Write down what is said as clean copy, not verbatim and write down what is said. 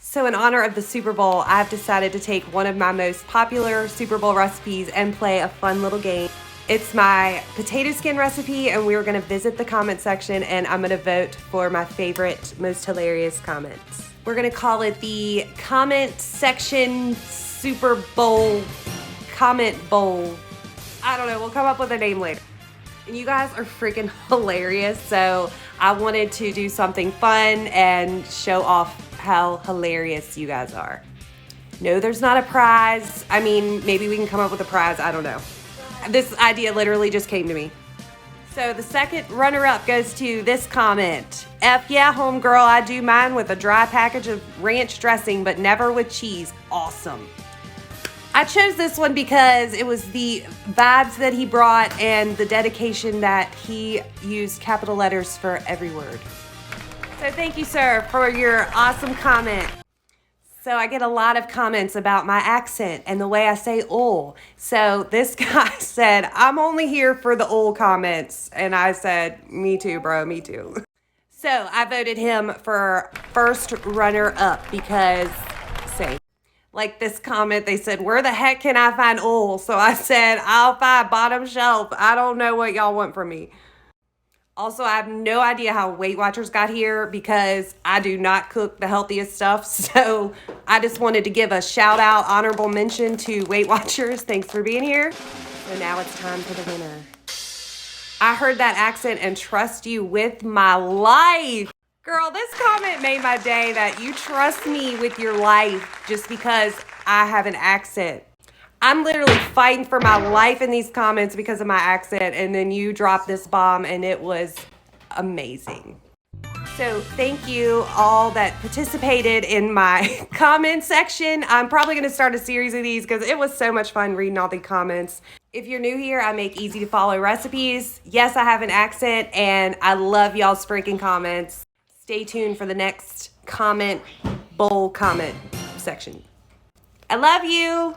So in honor of the Super Bowl, I've decided to take one of my most popular Super Bowl recipes and play a fun little game. It's my potato skin recipe, and we're gonna visit the comment section and I'm gonna vote for my favorite, most hilarious comments. We're gonna call it the comment section Super Bowl comment bowl. I don't know, we'll come up with a name later. And you guys are freaking hilarious, so I wanted to do something fun and show off how hilarious you guys are. No, there's not a prize. I mean, maybe we can come up with a prize, I don't know. This idea literally just came to me. So the second runner-up goes to this comment. F yeah, homegirl, I do mine with a dry package of ranch dressing, but never with cheese. Awesome. I chose this one because it was the vibes that he brought and the dedication that he used capital letters for every word. So thank you, sir, for your awesome comment. So I get a lot of comments about my accent and the way I say "ol." So this guy said, I'm only here for the "ol" comments. And I said, me too, bro, me too. So I voted him for first runner-up because, same. Like this comment, they said, where the heck can I find "ol"? So I said, I'll find bottom shelf. I don't know what y'all want from me. Also, I have no idea how Weight Watchers got here because I do not cook the healthiest stuff. So I just wanted to give a shout out, honorable mention to Weight Watchers. Thanks for being here. So now it's time for the winner. I heard that accent and trust you with my life. Girl, this comment made my day that you trust me with your life just because I have an accent. I'm literally fighting for my life in these comments because of my accent, and then you dropped this bomb and it was amazing. So thank you all that participated in my comment section. I'm probably gonna start a series of these because it was so much fun reading all the comments. If you're new here, I make easy to follow recipes. Yes, I have an accent and I love y'all's freaking comments. Stay tuned for the next comment bowl comment section. I love you.